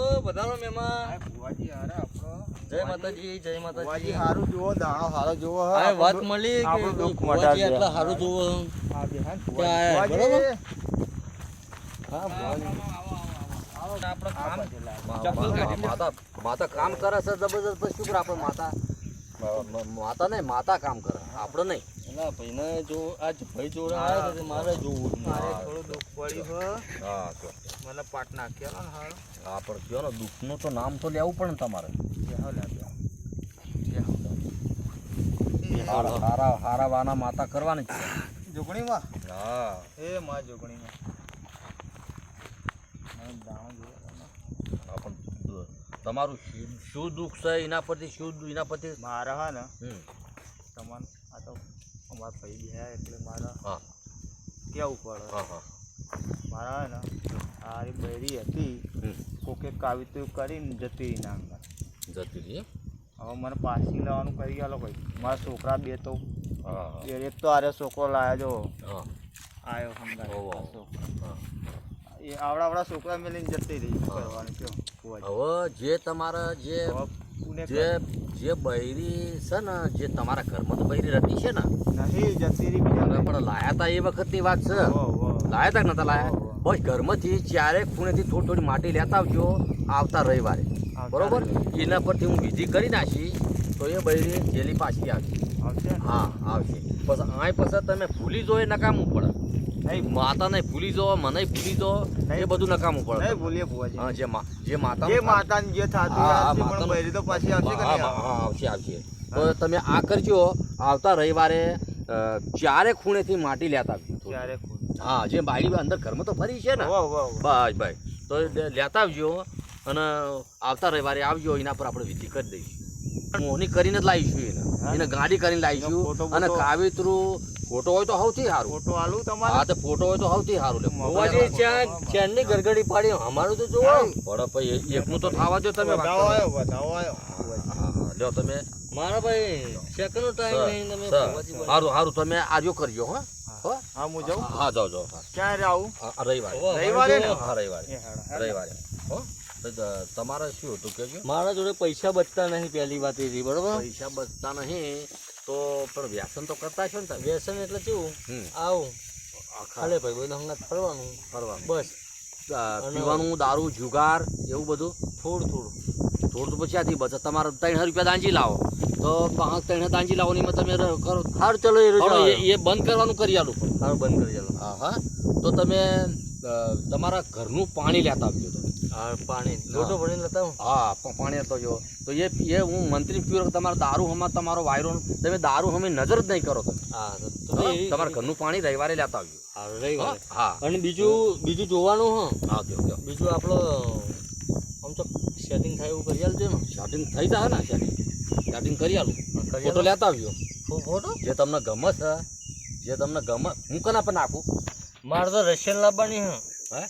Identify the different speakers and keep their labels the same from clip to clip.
Speaker 1: પધારો પધારો મહેમાન.
Speaker 2: ભુવાજી હારે આપણો
Speaker 1: જય માતાજી જય માતાજી.
Speaker 2: ભુવાજી હારું જુઓ, દાણો હારો જુઓ.
Speaker 1: આ વાત મળી કે
Speaker 2: આપણું દુઃખ
Speaker 1: ભુવાજી
Speaker 2: મટાડી
Speaker 1: આટલા સારું જોવો.
Speaker 2: આ બેહાન
Speaker 1: ક્યાં આયા?
Speaker 2: ભુવાજી.
Speaker 1: હા ભુવાજી. આપણે કામ
Speaker 2: ચપ્પલ કાઢી લે.
Speaker 1: માતા કામ કરે છે જબરજસ્ત. પછી શું કરે આપણે માતા નહીં, માતા કામ કરે આપણે નહીં. એના ભાઈને જો આજ ભાઈ જોડે આવ્યા છે મારે જોવું.
Speaker 2: મારે થોડું દુઃખ પડ્યું છે.
Speaker 1: હા તો
Speaker 2: મને પાટ નાખ્યા ને હારો.
Speaker 1: હા પણ કયો ને દુઃખનું તો નામ તો લેવું પડે ને તમારે. હારા હારા વાના માતા કરવાની જ છે.
Speaker 2: જોગણીમાં
Speaker 1: હા
Speaker 2: એ માં જોગણીમાં મને દાણો જોવો તમે.
Speaker 1: હા, પણ તમારું શું દુઃખ છે એના પરથી એના પરથી
Speaker 2: મારા હા ને
Speaker 1: હમ
Speaker 2: તમને આ તો અમારા ભાઈ ગયા એટલે મારા
Speaker 1: હા
Speaker 2: કેવું પડે.
Speaker 1: હા હા
Speaker 2: મારા હે ને આ બૈરી હતી
Speaker 1: હમ
Speaker 2: કોકે કાવિતું કરીને જતી રહી નામ.
Speaker 1: જતી રહી.
Speaker 2: હવે મને પાછી લાવવાનું કરી આલો ભાઈ. મારા છોકરા બે તો
Speaker 1: હા હા
Speaker 2: એક તો આરે છોકરો લાવ્યા જો
Speaker 1: હા
Speaker 2: આવ્યો સમજાય
Speaker 1: ઓહો. હા.
Speaker 2: એ આવડા છોકરા મેલીને જતી રહી કરવાનું કયો
Speaker 1: હવે જે તમારા જે બૈરી છે ને જે તમારા ઘરમાં તો બૈરી રહેતી છે ને
Speaker 2: નહીં જતી રહી બીજા
Speaker 1: પણ લાયા તા એ વખતની વાત છે. લાયા તા કે નતા લાયા? બસ ઘરમાંથી ચારે ખૂણેથી થોડી થોડી માટી લેતા આવજો આવતા રવિવારે. બરોબર? એના પરથી હું વિધિ કરી નાખી તો એ બૈરી જેલી પાછી આવશે.
Speaker 2: આવશે
Speaker 1: હા આવશે. પછી આય પછી તમે ભૂલી જો એ નકામું પડે. નહીં માતા નહીં ભૂલી જો મને ભૂલી જો એ બધું નકામું પડે.
Speaker 2: નહીં ભૂલીએ ભુવાજી.
Speaker 1: હા જે માતા
Speaker 2: જે માતાને જે થતું
Speaker 1: હા,
Speaker 2: આવશે પણ
Speaker 1: માતાનું-
Speaker 2: બૈરી તો પાછી આવશે કે નહીં આવે?
Speaker 1: આવશે આવશે. તો તમે આ કરજો આવતા રવિવારે ચારે ખૂણેથી માટી લેતા આવજો.
Speaker 2: ત્યારે ખુદ.
Speaker 1: હા જે બાયડી અંદર ઘરમાં તો ફરી છે ને
Speaker 2: વાહ, વાહ, વાહ.
Speaker 1: બસ ભાઈ તો લેતા આવજો અને આવતા રવિવારે આવજો. એના પર આપણે વિધિ કરી દઈશું. મોહની કરીને જ લાવીશું એને ગાડી કરીને લાવીશું.
Speaker 2: ફોટો
Speaker 1: અને કાવિતરું ફોટો હોય તો સૌથી સારું.
Speaker 2: ફોટો આલું તમારે?
Speaker 1: હા તો ફોટો હોય તો સૌથી સારું.
Speaker 3: ચાંદની ગરગડી પાડી અમારું તો જોવો.
Speaker 1: પડે ભાઈ એકનું તો થવા દો તમે.
Speaker 2: વધાવો આવ્યો, વધાવો આવ્યો.
Speaker 1: હા લ્યો તમે
Speaker 3: મારા ભાઈ સેકન્ડ ટાઈમ નહીં તમે ભુવાજી બોલો.
Speaker 1: સારું સારું તમે આજો કરજો. હા હો?
Speaker 2: હા હું જાઉં.
Speaker 1: હા જાઓ જાઓ. હા
Speaker 2: ક્યારે આવું?
Speaker 1: રવિવારે.
Speaker 2: રવિવારે ને?
Speaker 1: હા રવિવારે
Speaker 2: એ હેડા.
Speaker 1: રવિવારે. હો તો તમારે શું હતું કેજો?
Speaker 3: મારા જોડે પૈસા બચતા નહીં પહેલી વાત એ રહી બરોબર.
Speaker 1: પૈસા બચતા નહીં તો પણ વ્યસન તો કરતા છો ને તમે?
Speaker 3: વ્યસન એટલે કેવું
Speaker 1: હમ.
Speaker 3: આવું
Speaker 1: આખા
Speaker 3: ખાલે ભાઈ બધું હંગાત ફરવાનું
Speaker 1: ફરવાનું.
Speaker 3: બસ
Speaker 1: પીવાનું દારૂ જુગાર એવું બધું
Speaker 3: થોડું
Speaker 1: થોડું તો પછી આથી બચે. તમારે 3000 રૂપિયા દાંજી લાવો તો 3 દાંજી લાવો ને એમાં તમે કરો.
Speaker 3: હાર ચલો એ
Speaker 1: પણ
Speaker 3: રજા
Speaker 1: એ બંધ કરવાનું કરી આલું.
Speaker 3: હાર બંધ કરી ચાલો.
Speaker 1: હા હા તો તમે તમારા ઘરનું પાણી લેતા આવજો તમે.
Speaker 3: હા પાણી લોટો ભરીને લેતા આવું.
Speaker 1: હા પાણી લેતો જો તો એ હું મંત્રી પીવો કે તમારા દારૂ હમણાં તમારો વાયરો તમે દારૂ હમે નજર જ નહીં કરો તમે.
Speaker 3: હા તો
Speaker 1: હા?
Speaker 3: તમે
Speaker 1: તમારા ઘરનું પાણી રવિવારે લેતા આવજો.
Speaker 3: હા રવિવારે.
Speaker 1: હા
Speaker 3: અને બીજું જોવાનું હા
Speaker 1: હા ઓકે ઓકે.
Speaker 3: બીજું આપણો આમ તો સેટિંગ થાય એવું કરી આલજો ને.
Speaker 1: સ્ટાર્ટિંગ થઈ જાય ને સ્ટાર્ટિંગ કરી આલું. ફોટો લેતા આવજો
Speaker 3: ફોટો
Speaker 1: જે તમને ગમે છે જે તમને ગમે. હું કના પર નાખું?
Speaker 3: મારે તો રશિયન લાવવાની
Speaker 1: હે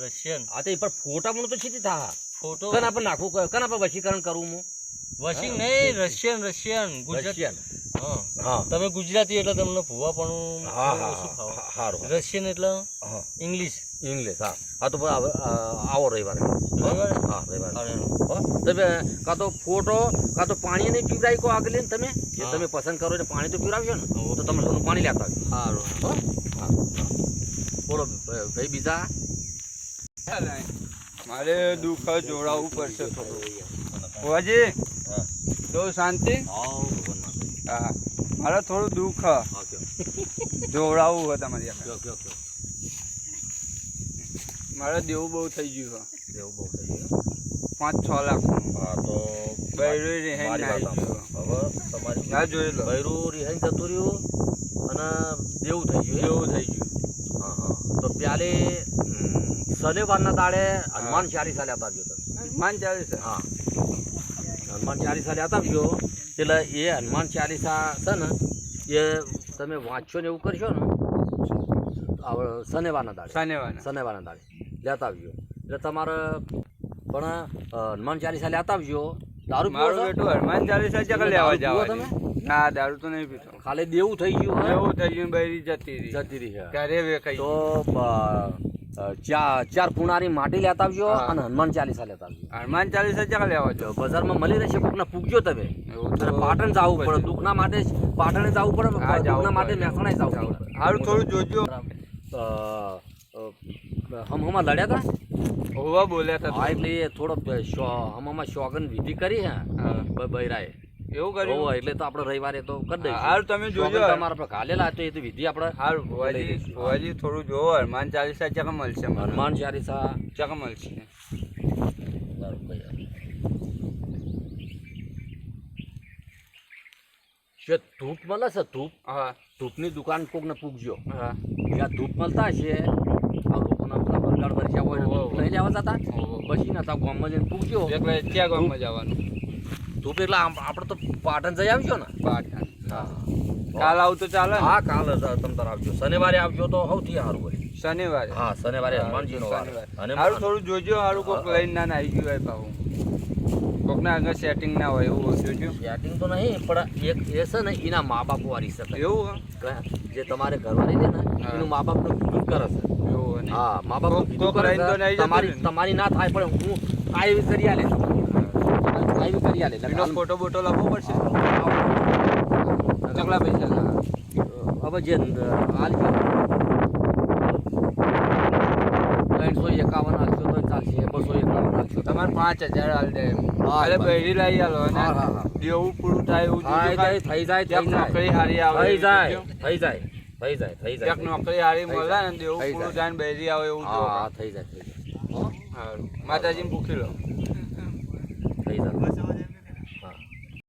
Speaker 3: રશિયન
Speaker 1: હા તો એ પણ ફોટા પણ તો સીધી થા.
Speaker 3: ફોટો
Speaker 1: કના પર નાખું કના પર વશીકરણ કરું હું?
Speaker 3: વોશિંગ નહીં રશિયન ગુજરાતી.
Speaker 1: રશિયન.
Speaker 3: હા
Speaker 1: હા
Speaker 3: તમે ગુજરાતી એટલે તમને ભૂવા પણ
Speaker 1: હા
Speaker 3: ઓછું ખાવ.
Speaker 1: હા સારું.
Speaker 3: રશિયન એટલે
Speaker 1: હા
Speaker 3: ઇંગ્લિશ.
Speaker 1: ઇંગ્લિશ. હા હા તો હવે આવો રવિવારે.
Speaker 3: રવિવારે?
Speaker 1: હા રવિવારે.
Speaker 3: અરે
Speaker 1: હો? તમે કાં તો ફોટો કાં તો પાણી નહીં પીવડાવી કો આગળ ને તમે જે
Speaker 3: હા.
Speaker 1: તમે પસંદ કરો એટલે પાણી તો પીવડાવશો ને તો તમે ઘરનું પાણી લેતા આવજો.
Speaker 3: સારું.
Speaker 1: હો? હા હા. બોલો ભાઈ બીજા?
Speaker 4: મારે દુઃખ જોડાવવું પડશે થોડું. ભુવાજી
Speaker 1: હા.
Speaker 4: તો શાંતિ.
Speaker 1: આવો ભગવાન.
Speaker 4: હા મારે થોડું દુઃખ
Speaker 1: હા કયો
Speaker 4: જોડાવવું હોય તમારી આગળ.
Speaker 1: કયો કયો કયો.
Speaker 4: મારે દેવું બહુ થઈ ગયું છે.
Speaker 1: એવું બહુ થઈ ગયું.
Speaker 4: 5-6 લાખ.
Speaker 1: હા તો
Speaker 4: બૈરું રિહાઈને
Speaker 1: મારી વાત
Speaker 4: આવી ગયું.
Speaker 1: સાંભળો. હવે તમારી
Speaker 4: ના જોઈ લો.
Speaker 1: બૈરું રિહાઈને જતું રહ્યું અને દેવું થઈ ગયું.
Speaker 4: દેવું થઈ ગયું.
Speaker 1: હા હા તો પ્યાલે શનિવારના દાડે હનુમાન 40 લેતા આવજો તમે.
Speaker 4: માન ચાલે છે.
Speaker 1: હા હનુમાન 40 લેતા આવજો. એટલે એ હનુમાન 40 છે ને એ તમે વાંચશો ને એવું કરશો ને શનિવારના દાડે શનિવારના દાડે લેતા આવજો. એટલે તમારે પણ હનુમાન 40 લેતા આવજો. દારૂ પીવો
Speaker 4: મારું
Speaker 1: છો?
Speaker 4: બેટું હનુમાન ચાલીસા
Speaker 1: તમે
Speaker 4: ચકલ લેવા
Speaker 1: દારૂ પીવો
Speaker 4: જવાની. ના દારૂ તો નહીં પીતો.
Speaker 1: ખાલી દેવું થઈ ગયું હે?
Speaker 4: એવું થઈ ગયું બૈરી જતી રહી.
Speaker 1: જતી રહી છે.
Speaker 4: ક્યારે વેખાઈ
Speaker 1: તો ચાર પુનારી માટી લેતા આવજો
Speaker 4: હા.
Speaker 1: અને હનુમાન ચાલીસા લેતા આવજો.
Speaker 4: હનુમાન ચાલીસા ચા લેવા છો
Speaker 1: બજારમાં મળી રહેશે કોકને પૂગજો તમે
Speaker 4: એવું તો
Speaker 1: અને પાટણ જવું પડે
Speaker 4: પછી.
Speaker 1: દુઃખના માટે પાટણે જવું પડે
Speaker 4: હા, જવું
Speaker 1: દુઃખના માટે
Speaker 4: પડે.
Speaker 1: મહેસાણા જવું પડે.
Speaker 4: સારું થોડું જોજો
Speaker 1: હમમાં લડ્યા હતા
Speaker 4: હોવા બોલ્યા હતા
Speaker 1: હા એટલે એ થોડો હમમાં શોગન વિધિ કરી હે
Speaker 4: હા.
Speaker 1: બૈરાએ
Speaker 4: એવું કર્યું
Speaker 1: હોવે, એટલે તો આપણે રવિવારે તો કરી દઈશું.
Speaker 4: હારું તમે જોજો
Speaker 1: શોગન તમારા પર ઘાલેલા તો એ તો વિધિ આપણે
Speaker 4: હારું
Speaker 1: લઈ
Speaker 4: ભુવાજી
Speaker 1: લઈશું.
Speaker 4: ભુવાજી થોડું જોવો હનુમાન ચાલીસા ચા મળશે મને?
Speaker 1: હનુમાન ચાલીસા
Speaker 4: ચા મળશે
Speaker 1: છે ધૂપ મળે છે ધૂપ
Speaker 4: હા
Speaker 1: ધૂપની દુકાન કોકને પૂગજો
Speaker 4: હા
Speaker 1: જ્યાં ધૂપ મળતા હશે આ લોકોના બધા બંગાળ ભરસ્યા હોય ને ધૂપ લઈ લેવા જતા પછી ના ગામમાં જઈને પૂગજો
Speaker 4: એટલે ક્યાં ગામમાં જવાનું?
Speaker 1: ધૂપ એટલે આપણે તો પાટણ જઈ આવજો ને
Speaker 4: પાટણ
Speaker 1: હા
Speaker 4: કાલ આવું તો ચાલે ને?
Speaker 1: હા કાલે તમ તાર આવજો શનિવારે આવજો તો સૌથી સારું હોય
Speaker 4: શનિવારે
Speaker 1: હા શનિવારે હનુમાનજીનો વાર અને
Speaker 4: સારું થોડું જોજો સારું કોક લઈને ના આવી ગયું હોય પાછું કોકના આગળ સેટિંગ ના હોય એવું જોજો
Speaker 1: સેટિંગ તો નહીં પણ એક એ છે ને એના મા બાપ વારી શકે
Speaker 4: એવું
Speaker 1: જે તમારે ઘરવાળી છે ને એનું મા બાપનું કીધું કરે છે
Speaker 4: એવું હોય ને?
Speaker 1: હા મા બાપ
Speaker 4: કોક લઈને તો નહીં જતું
Speaker 1: તમારી
Speaker 4: ને?
Speaker 1: તમારી ના થાય પણ હું આવી કરી આલે આવી કરી આલે
Speaker 4: એનો ફોટો બોટો લાવવો પડશે કેટલા પૈસા લાગે?
Speaker 1: હવે જે હાલ 351 હાલશો તો ચાલશે 251 હાલશો
Speaker 4: તમારે 5000 હાલ દે
Speaker 1: હા,
Speaker 4: અરે
Speaker 1: બસ.
Speaker 4: બૈરી લઈ આલો અને
Speaker 1: હા, હા, હા.
Speaker 4: દેવું પૂરું થાય એવું
Speaker 1: હા,
Speaker 4: જોજો ખાલી.
Speaker 1: થઈ જાય
Speaker 4: ક્યાંક નોકરી હારી આવે
Speaker 1: થઈ
Speaker 4: એવું
Speaker 1: જાય
Speaker 4: જોજો.
Speaker 1: થઈ જાય થઈ જાય થઈ જાય
Speaker 4: ક્યાંક નોકરી હારી
Speaker 1: થઈ
Speaker 4: મળે
Speaker 1: જાય.
Speaker 4: ને દેવું
Speaker 1: થઈ
Speaker 4: પૂરું
Speaker 1: જાય.
Speaker 4: થાય ને બૈરી આવે એવું જો
Speaker 1: હા થઈ જાય થઈ જાય
Speaker 4: હારું માતાજીને પૂછી લો
Speaker 1: થઈ જાય